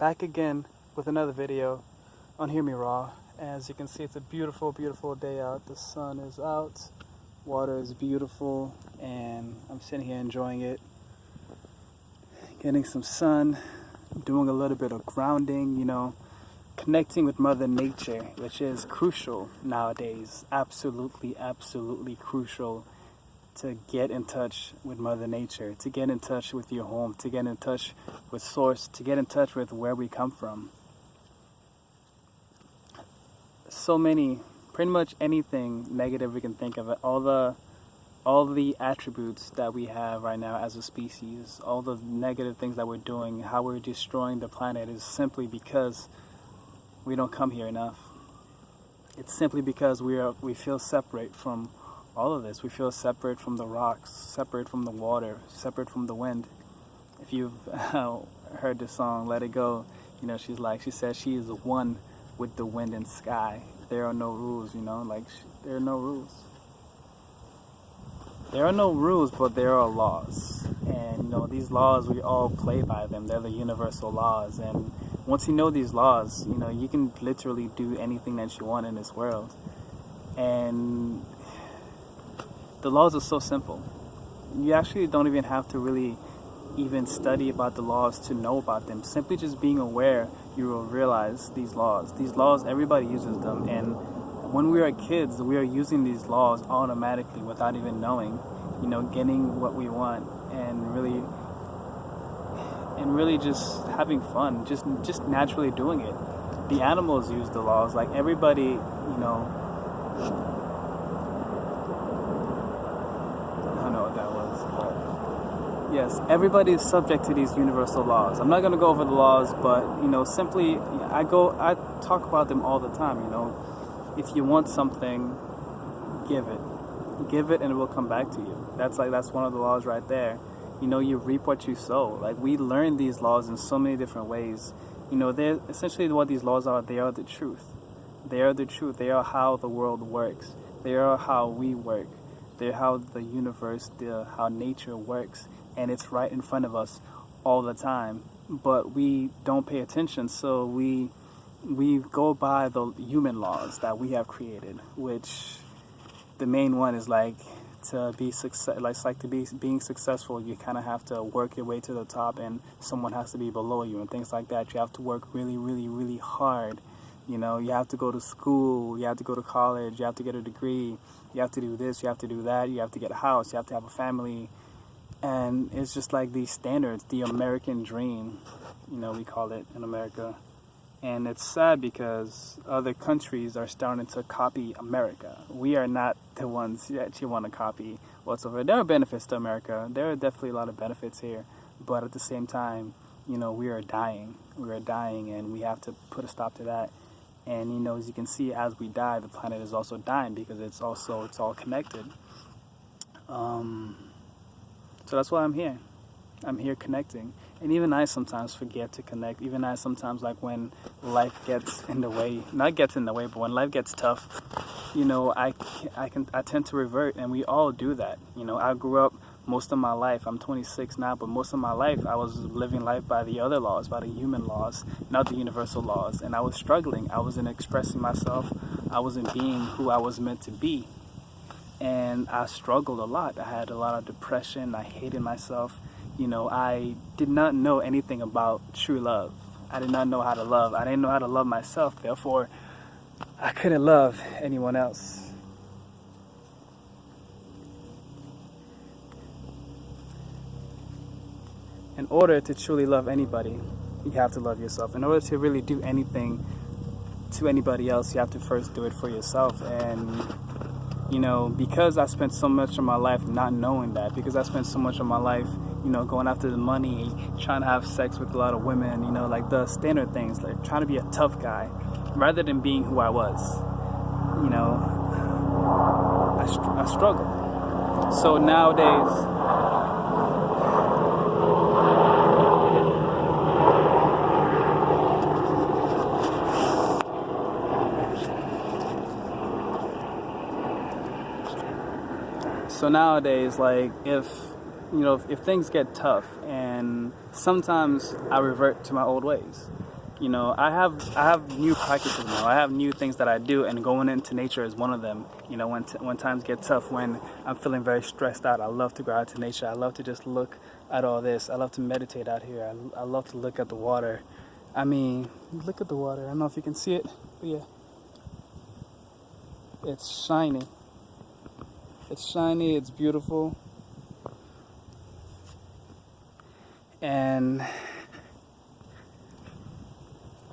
back again with another video on Hear Me Raw. As you can see, it's a beautiful, beautiful day out. The sun is out, water is beautiful, and I'm sitting here enjoying it, getting some sun, doing a little bit of grounding, connecting with Mother Nature, which is crucial nowadays. Absolutely, absolutely crucial to get in touch with Mother Nature, to get in touch with your home, to get in touch with Source, to get in touch with where we come from. So many, pretty much anything negative we can think of, all the attributes that we have right now as a species, all the negative things that we're doing, how we're destroying the planet, is simply because we don't come here enough. It's simply because we feel separate from all of this. We feel separate from the rocks, separate from the water, separate from the wind. If you've heard the song Let It Go, she says she is one with the wind and sky. There are no rules, there are no rules. There are no rules, but there are laws. And, these laws, we all play by them. They're the universal laws. And once you know these laws, you can literally do anything that you want in this world. And the laws are so simple. You actually don't even have to really even study about the laws to know about them. Simply just being aware, you will realize these laws. These laws, everybody uses them. And when we are kids, we are using these laws automatically without even knowing, getting what we want and really just having fun, just naturally doing it. The animals use the laws. Like everybody, yes, everybody is subject to these universal laws. I'm not going to go over the laws, but, simply, I talk about them all the time, If you want something, give it. Give it and it will come back to you. That's one of the laws right there. You reap what you sow. Like, we learn these laws in so many different ways. They're essentially what these laws are. They are the truth. They are the truth. They are how the world works. They are how we work. They're how the universe, how nature works. And it's right in front of us all the time, but we don't pay attention. So we go by the human laws that we have created, which the main one is to be being successful. You kind of have to work your way to the top, and someone has to be below you, and things like that. You have to work really, really, really hard. You have to go to school. You have to go to college. You have to get a degree. You have to do this. You have to do that. You have to get a house. You have to have a family. And it's just like these standards, the American dream, we call it in America. And it's sad because other countries are starting to copy America. We are not the ones that you want to copy whatsoever. There are benefits to America. There are definitely a lot of benefits here. But at the same time, we are dying. We are dying, and we have to put a stop to that. And, as you can see, as we die, the planet is also dying because it's all connected. So that's why I'm here. I'm here connecting. And even I sometimes forget to connect. Even I sometimes, when life gets in the way, not gets in the way, but when life gets tough, I tend to revert, and we all do that. I grew up most of my life, I'm 26 now, but most of my life I was living life by the other laws, by the human laws, not the universal laws. And I was struggling. I wasn't expressing myself. I wasn't being who I was meant to be. And I struggled a lot. I had a lot of depression. I hated myself. I did not know anything about true love. I did not know how to love. I didn't know how to love myself. Therefore, I couldn't love anyone else. In order to truly love anybody, you have to love yourself. In order to really do anything to anybody else, you have to first do it for yourself. And because I spent so much of my life not knowing that, because I spent so much of my life, going after the money, trying to have sex with a lot of women, the standard things, trying to be a tough guy, rather than being who I was, I struggled. So nowadays, if things get tough, and sometimes I revert to my old ways. You know, I have new practices now. I have new things that I do, and going into nature is one of them. You know, when times get tough, when I'm feeling very stressed out, I love to go out to nature. I love to just look at all this. I love to meditate out here. I love to look at the water. I mean, look at the water. I don't know if you can see it, but yeah, it's shiny. It's shiny. It's beautiful, and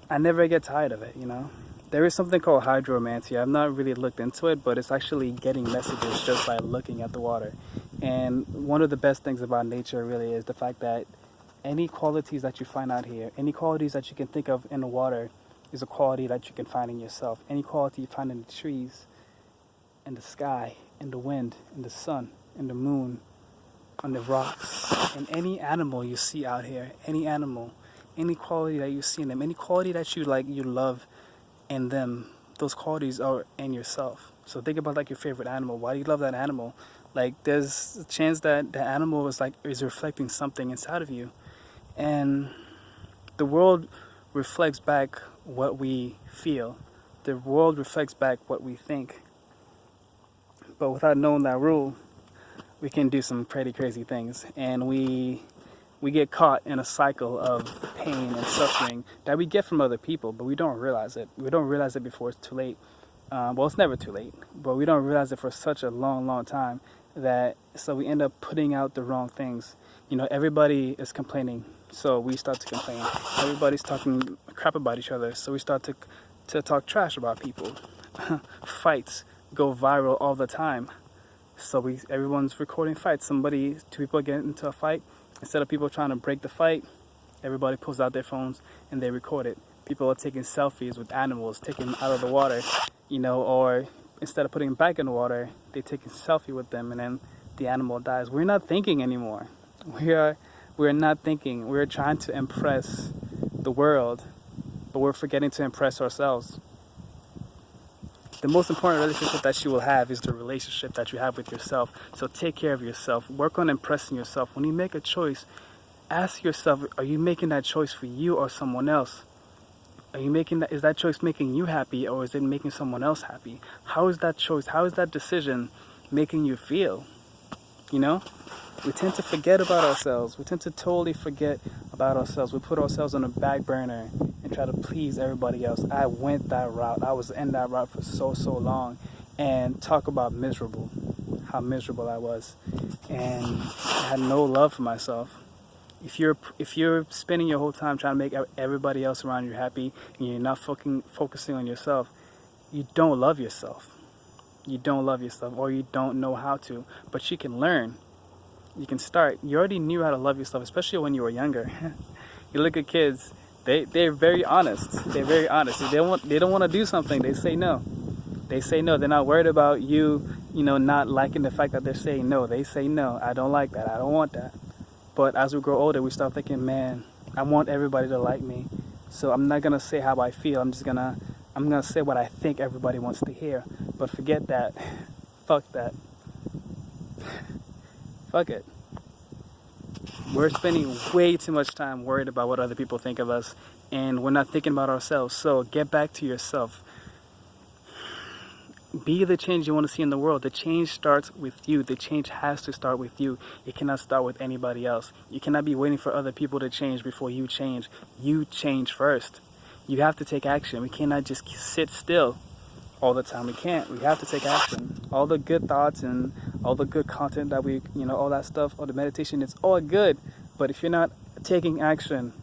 I never get tired of it, you know. There is something called hydromancy. I've not really looked into it, but it's actually getting messages just by looking at the water. And one of the best things about nature really is the fact that any qualities that you find out here, any qualities that you can think of in the water is a quality that you can find in yourself. Any quality you find in the trees, in the sky, in the wind, in the sun, in the moon, on the rocks, in any animal you see out here, any animal, any quality that you see in them, any quality that you like, you love in them, those qualities are in yourself. So think about like your favorite animal. Why do you love that animal? Like there's a chance that the animal is reflecting something inside of you. And the world reflects back what we feel. The world reflects back what we think. But without knowing that rule, we can do some pretty crazy things. And we get caught in a cycle of pain and suffering that we get from other people, but we don't realize it. We don't realize it before it's too late. Well, it's never too late, but we don't realize it for such a long, long time so we end up putting out the wrong things. You know, everybody is complaining, so we start to complain. Everybody's talking crap about each other, so we start to talk trash about people. Fights go viral all the time, so everyone's recording fights. Two people get into a fight. Instead of people trying to break the fight, everybody pulls out their phones and they record it. People are taking selfies with animals, taking them out of the water, you know, or instead of putting them back in the water, they take a selfie with them and then the animal dies. We're not thinking anymore. We're not thinking. We're trying to impress the world, but we're forgetting to impress ourselves. The most important relationship that you will have is the relationship that you have with yourself. So take care of yourself. Work on impressing yourself. When you make a choice, ask yourself, are you making that choice for you or someone else? Is that choice making you happy, or is it making someone else happy? How is that choice, how is that decision making you feel? You know? We tend to forget about ourselves. We tend to totally forget about ourselves. We put ourselves on a back burner and try to please everybody else. I went that route. I was in that route for so long. And talk about miserable. How miserable I was. And I had no love for myself. If you're spending your whole time trying to make everybody else around you happy and you're not focusing on yourself, you don't love yourself. You don't love yourself, or you don't know how to. But you can learn. You can start. You already knew how to love yourself, especially when you were younger. You look at kids, they're very honest. They're very honest. If they don't want to do something, they say no. They say no. They're not worried about you know, not liking the fact that they're saying no. They say no. I don't like that. I don't want that. But as we grow older, we start thinking, man, I want everybody to like me. So I'm not gonna say how I feel. I'm gonna say what I think everybody wants to hear. But forget that. Fuck that. Fuck it. We're spending way too much time worried about what other people think of us, and we're not thinking about ourselves. So get back to yourself. Be the change you want to see in the world. The change starts with you. The change has to start with you. It cannot start with anybody else. You cannot be waiting for other people to change before you change. You change first. You have to take action. We cannot just sit still all the time. We can't. We have to take action. All the good thoughts and all the good content that all that stuff, all the meditation, it's all good. But if you're not taking action,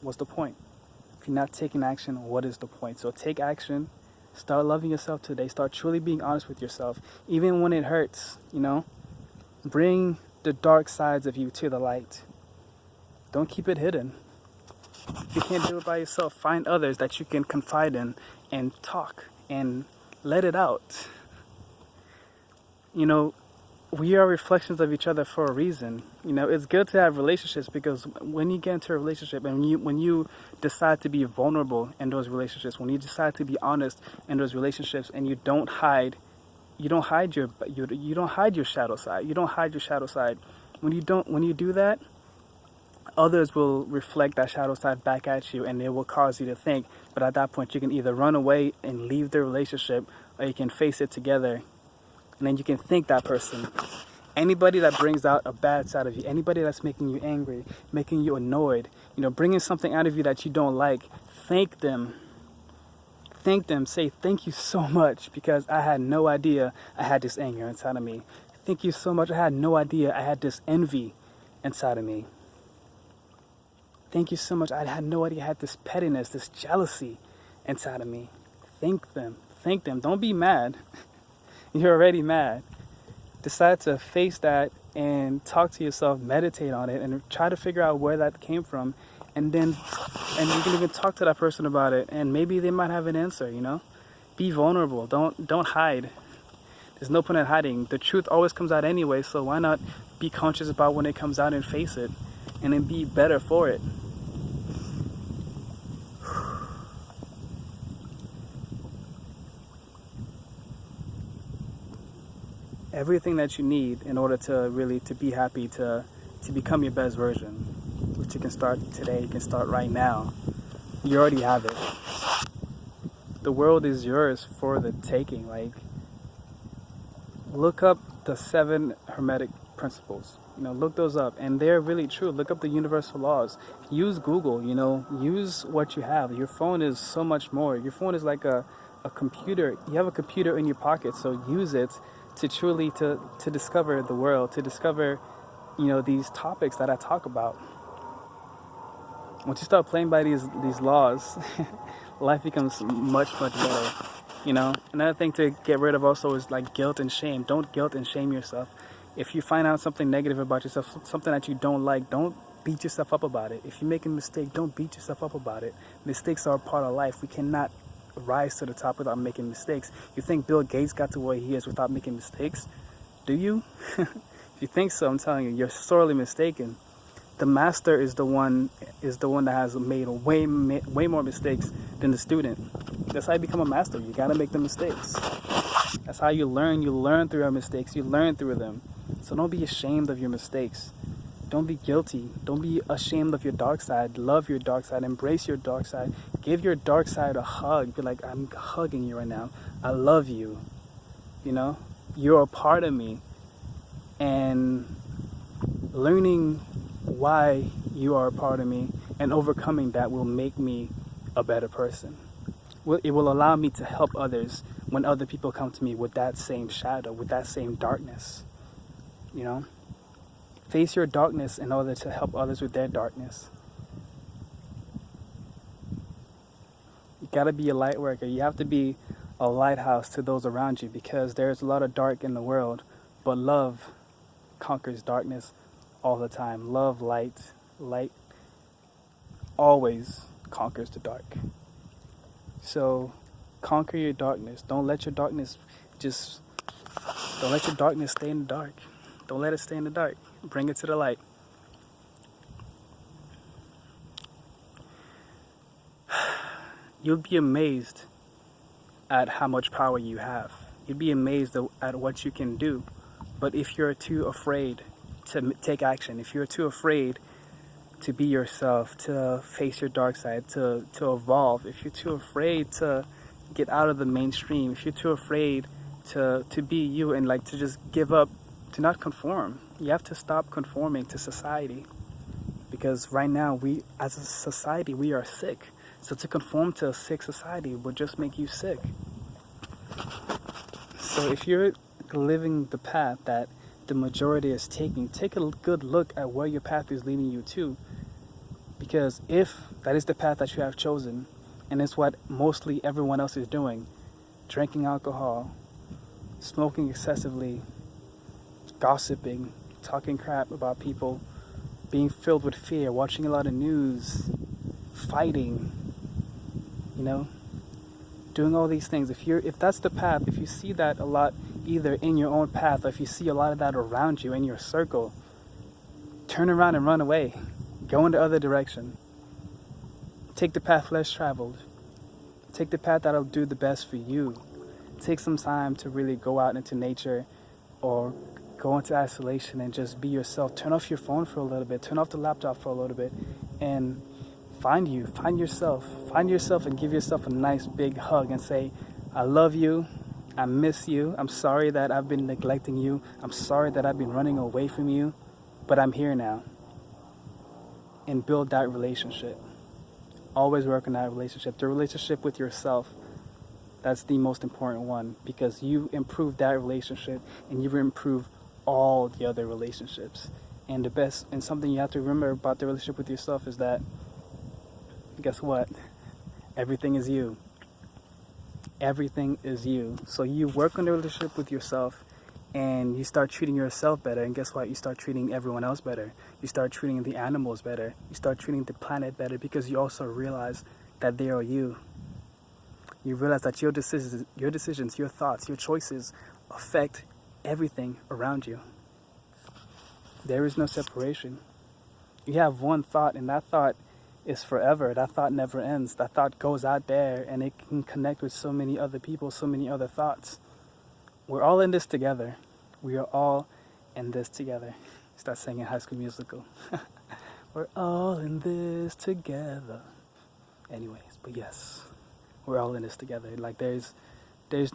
what's the point? If you're not taking action, what is the point? So take action. Start loving yourself today. Start truly being honest with yourself. Even when it hurts, you know. Bring the dark sides of you to the light. Don't keep it hidden. If you can't do it by yourself, find others that you can confide in and talk and let it out. You know, we are reflections of each other for a reason. You know, it's good to have relationships, because when you get into a relationship and when you decide to be vulnerable in those relationships, when you decide to be honest in those relationships, and you don't hide your shadow side. You don't hide your shadow side. When you do that, others will reflect that shadow side back at you, and it will cause you to think. But at that point, you can either run away and leave the relationship, or you can face it together, and then you can thank that person. Anybody that brings out a bad side of you, anybody that's making you angry, making you annoyed, bringing something out of you that you don't like, thank them. Thank them. Say, thank you so much, because I had no idea I had this anger inside of me. Thank you so much. I had no idea I had this envy inside of me. Thank you so much. I had no idea I had this pettiness, this jealousy inside of me. Thank them. Thank them. Don't be mad. You're already mad. Decide to face that and talk to yourself, meditate on it, and try to figure out where that came from. And you can even talk to that person about it, and maybe they might have an answer, Be vulnerable. Don't hide. There's no point in hiding. The truth always comes out anyway, so why not be conscious about when it comes out and face it, and then be better for it. Everything that you need in order to be happy, to become your best version, which you can start today, you can start right now. You already have it. The world is yours for the taking. Look up the 7 Hermetic principles. Look those up, and they're really true. Look up the universal laws. Use Google. Use what you have. Your phone is so much more. Your phone is like a computer. You have a computer in your pocket, so use it to truly to discover the world, to discover these topics that I talk about. Once you start playing by these laws, life becomes much better. Another thing to get rid of also is guilt and shame. Don't guilt and shame yourself. If you find out something negative about yourself, something that you don't like, don't beat yourself up about it. If you make a mistake, don't beat yourself up about it. Mistakes are a part of life. We cannot rise to the top without making mistakes. You think Bill Gates got to where he is without making mistakes? Do you? If you think so, I'm telling you, you're sorely mistaken. The master is the one that has made way more mistakes than the student. That's how you become a master. You gotta make the mistakes. That's how you learn. You learn through your mistakes. You learn through them. So don't be ashamed of your mistakes. Don't be guilty. Don't be ashamed of your dark side. Love your dark side. Embrace your dark side. Give your dark side a hug. Be like, I'm hugging you right now. I love you. You're a part of me. And learning why you are a part of me and overcoming that will make me a better person. It will allow me to help others when other people come to me with that same shadow, with that same darkness. Face your darkness in order to help others with their darkness. You gotta be a light worker. You have to be a lighthouse to those around you, because there's a lot of dark in the world, but love conquers darkness all the time. Love, light always conquers the dark. So conquer your darkness. Don't let your darkness stay in the dark. Don't let it stay in the dark. Bring it to the light. You'll be amazed at how much power you have. You'd be amazed at what you can do. But if you're too afraid to take action, if you're too afraid to be yourself, to face your dark side, to evolve, if you're too afraid to get out of the mainstream, if you're too afraid to be you and to just give up, to not conform, you have to stop conforming to society. Because right now, we as a society, we are sick. So to conform to a sick society will just make you sick. So if you're living the path that the majority is taking, take a good look at where your path is leading you to. Because if that is the path that you have chosen, and it's what mostly everyone else is doing, drinking alcohol, smoking excessively, gossiping, talking crap about people, being filled with fear, watching a lot of news, fighting, doing all these things. If that's the path, if you see that a lot either in your own path, or if you see a lot of that around you in your circle, turn around and run away. Go in the other direction. Take the path less traveled. Take the path that'll do the best for you. Take some time to really go out into nature or Go into isolation and just be yourself. Turn off your phone for a little bit. Turn off the laptop for a little bit. And find yourself. Find yourself and give yourself a nice big hug and say, I love you. I miss you. I'm sorry that I've been neglecting you. I'm sorry that I've been running away from you. But I'm here now. And build that relationship. Always work on that relationship. The relationship with yourself. That's the most important one. Because you improve that relationship and you improve all the other relationships. And the best, and something you have to remember about the relationship with yourself is that, guess what? Everything is you. Everything is you. So you work on the relationship with yourself and you start treating yourself better. And guess what? You start treating everyone else better. You start treating the animals better. You start treating the planet better because you also realize that they are you. You realize that your decisions, your thoughts, your choices affect everything around you. There is no separation. You have one thought, and that thought is forever. That thought never ends. That thought goes out there, and it can connect with so many other people, so many other thoughts. We're all in this together. We are all in this together. Start singing High School Musical. We're all in this together. Anyways, but yes, we're all in this together. Like there's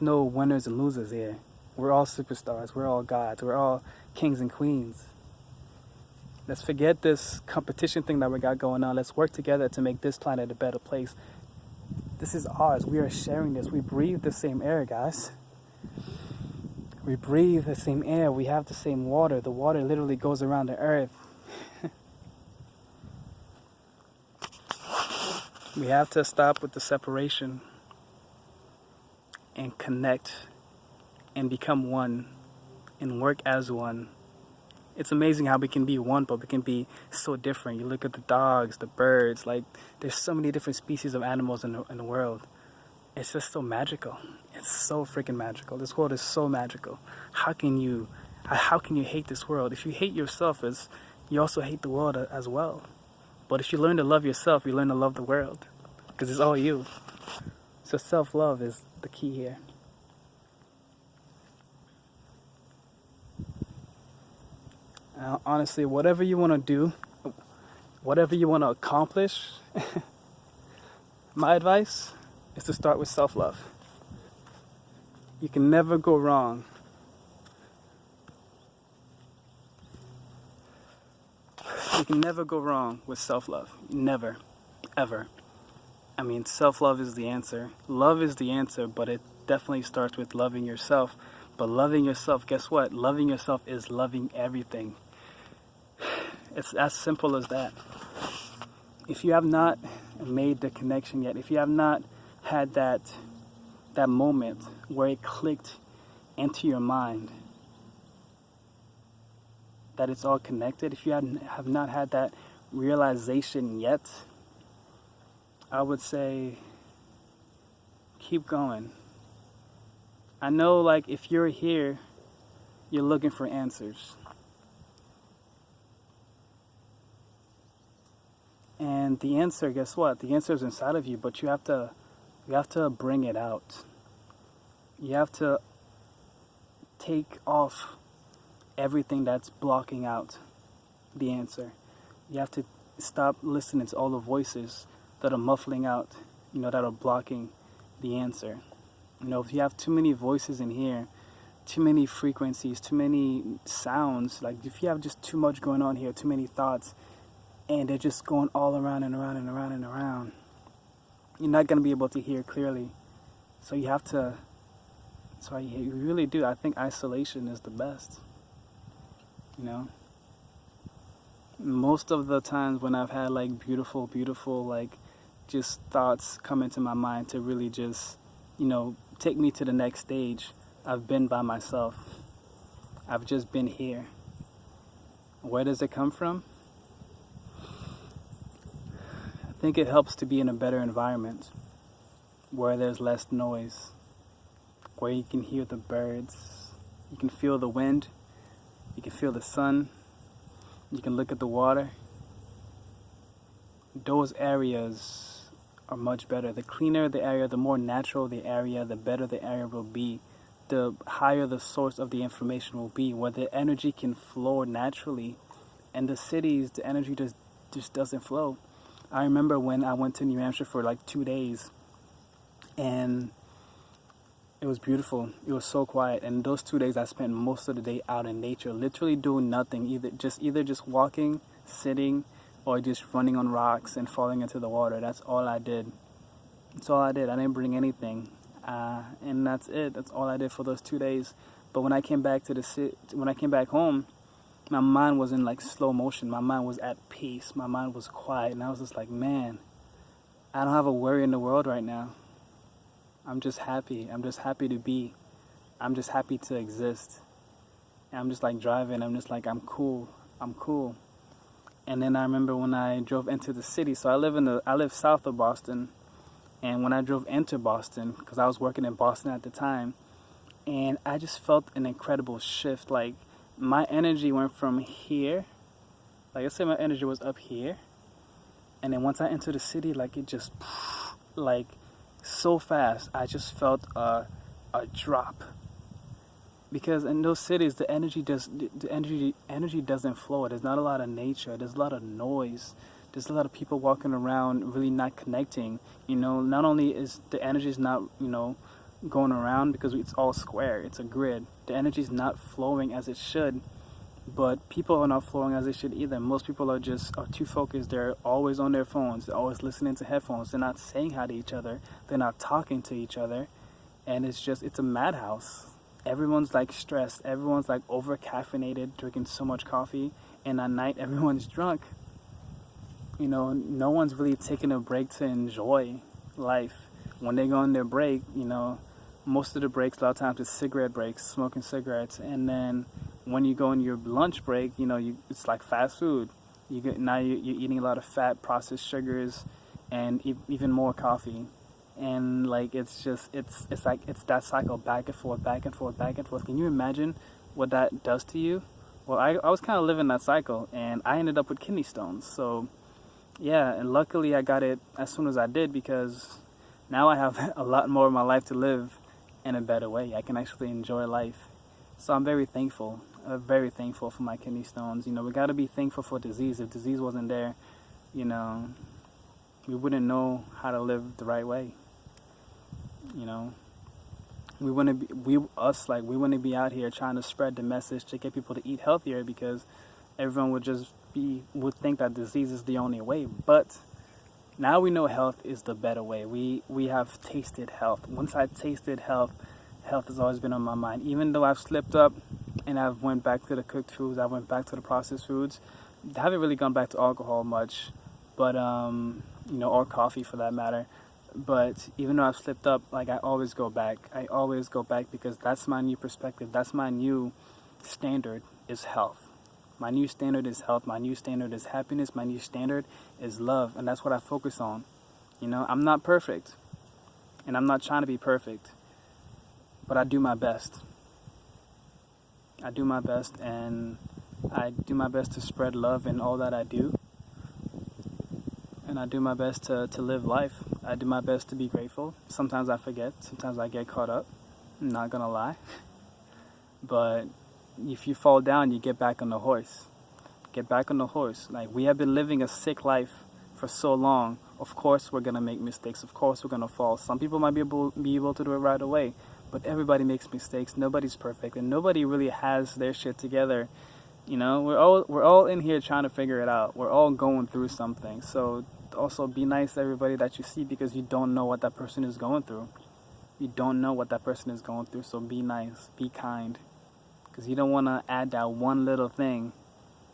no winners and losers here. We're all superstars. We're all gods. We're all kings and queens. Let's forget this competition thing that we got going on. Let's work together to make this planet a better place. This is ours. We are sharing this. We breathe the same air, guys. We breathe the same air. We have the same water. The water literally goes around the earth. We have to stop with the separation and connect and become one and work as one. It's amazing how we can be one, but we can be so different. You look at the dogs, the birds, like there's so many different species of animals in the world. It's just so magical. It's so freaking magical. This world is so magical. How can you hate this world? If you hate yourself, you also hate the world as well. But if you learn to love yourself, you learn to love the world because it's all you. So self-love is the key here. Honestly, whatever you want to do, whatever you want to accomplish, my advice is to start with self-love. You can never go wrong. You can never go wrong with self-love. Never. Ever. I mean, self-love is the answer. Love is the answer, but it definitely starts with loving yourself. But loving yourself, guess what? Loving yourself is loving everything. It's as simple as that. If you have not made the connection yet, if you have not had that moment where it clicked into your mind that it's all connected, if you have not had that realization yet, I would say keep going. I know, like, if you're here, you're looking for answers. And the answer, guess what? The answer is inside of you, but you have to bring it out. You have to take off everything that's blocking out the answer. You have to stop listening to all the voices that are muffling out, that are blocking the answer. If you have too many voices in here, too many frequencies, too many sounds, like if you have just too much going on here, too many thoughts, and they're just going all around and around and around and around, you're not going to be able to hear clearly. So you have to, you really do. I think isolation is the best. Most of the times when I've had like beautiful, like just thoughts come into my mind to really just, take me to the next stage, I've been by myself. I've just been here. Where does it come from? I think it helps to be in a better environment where there's less noise, where you can hear the birds, you can feel the wind, you can feel the sun, you can look at the water. Those areas are much better. The cleaner the area, the more natural the area, the better the area will be. the higher the source of the information will be, where the energy can flow naturally. And the cities, the energy just doesn't flow. I remember when I went to New Hampshire for like 2 days, and it was beautiful. It was so quiet. And those 2 days, I spent most of the day out in nature, literally doing nothing, either just walking, sitting, or just running on rocks and falling into the water. That's all I did. That's all I did. I didn't bring anything, and that's it. That's all I did for those 2 days. But when I came back when I came back home, my mind was in like slow motion. My mind was at peace. My mind was quiet, and I was just like, man, I don't have a worry in the world right now. I'm just happy. I'm just happy to be. I'm just happy to exist. And I'm just like driving. I'm just like, I'm cool. I'm cool. And then I remember when I drove into the city. So I live south of Boston. And when I drove into Boston, because I was working in Boston at the time, and I just felt an incredible shift. Like my energy went from here. Like let's say my energy was up here. And then once I entered the city, like it just like so fast, I just felt a drop. Because in those cities, the energy doesn't flow. There's not a lot of nature. There's a lot of noise. There's a lot of people walking around really not connecting. Not only is the energy not going around because it's all square. It's a grid. The energy is not flowing as it should. But people are not flowing as they should either. Most people are too focused. They're always on their phones. They're always listening to headphones. They're not saying hi to each other. They're not talking to each other. And it's a madhouse. Everyone's like stressed. Everyone's like over caffeinated, drinking so much coffee. And at night, everyone's drunk. No one's really taking a break to enjoy life. When they go on their break, most of the breaks, a lot of times, is cigarette breaks, smoking cigarettes. And then when you go on your lunch break, it's like fast food. You're eating a lot of fat, processed sugars, and even more coffee. And like it's that cycle, back and forth, back and forth, back and forth. Can you imagine what that does to you? Well, I was kind of living that cycle, and I ended up with kidney stones. So yeah, and luckily I got it as soon as I did, because now I have a lot more of my life to live in a better way. I can actually enjoy life. So I'm very thankful for my kidney stones. We got to be thankful for disease. If disease wasn't there, we wouldn't know how to live the right way. We wouldn't be out here trying to spread the message to get people to eat healthier, because everyone would think that disease is the only way. But now we know health is the better way. We have tasted health. Once I tasted health has always been on my mind. Even though I've slipped up and I've went back to the cooked foods, I went back to the processed foods. I haven't really gone back to alcohol much, but or coffee for that matter. But even though I've slipped up, like I always go back. Because that's my new perspective. That's my new standard, is health. My new standard is health. My new standard is happiness. My new standard is love. And that's what I focus on. I'm not perfect. And I'm not trying to be perfect. But I do my best. And I do my best to spread love in all that I do. And I do my best to live life. I do my best to be grateful. Sometimes I forget. Sometimes I get caught up. I'm not going to lie. But if you fall down, you get back on the horse. Get back on the horse. Like, we have been living a sick life for so long. Of course we're going to make mistakes. Of course we're going to fall. Some people might be able to do it right away. But everybody makes mistakes. Nobody's perfect. And nobody really has their shit together. We're all in here trying to figure it out. We're all going through something. So also be nice to everybody that you see, because you don't know what that person is going through. You don't know what that person is going through. So be nice. Be kind. Because you don't want to add that one little thing.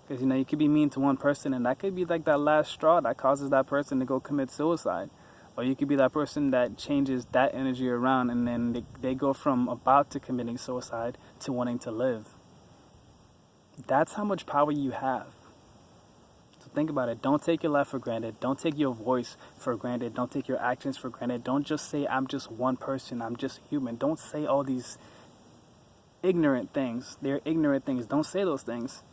Because, you could be mean to one person, and that could be like that last straw that causes that person to go commit suicide. Or you could be that person that changes that energy around, and then they go from about to committing suicide to wanting to live. That's how much power you have. So think about it. Don't take your life for granted. Don't take your voice for granted. Don't take your actions for granted. Don't just say, I'm just one person. I'm just human. Don't say all these ignorant things. They're ignorant things. Don't say those things.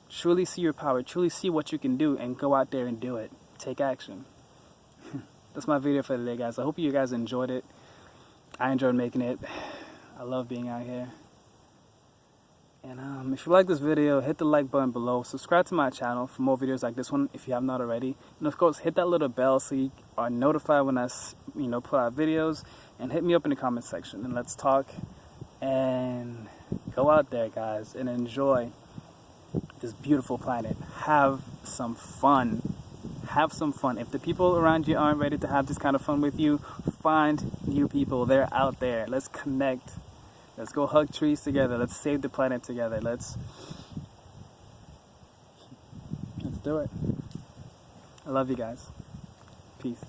Truly see your power. Truly see what you can do, and go out there and do it. Take action. That's my video for today, guys. I hope you guys enjoyed it. I enjoyed making it. I love being out here. And if you like this video, hit the like button below. Subscribe to my channel for more videos like this one if you have not already. And of course, hit that little bell so you are notified when I put out videos. And hit me up in the comment section and let's talk. And go out there, guys, and enjoy this beautiful planet. Have some fun. Have some fun. If the people around you aren't ready to have this kind of fun with you, find new people. They're out there. Let's connect. Let's go hug trees together. Let's save the planet together. Let's do it. I love you guys. Peace.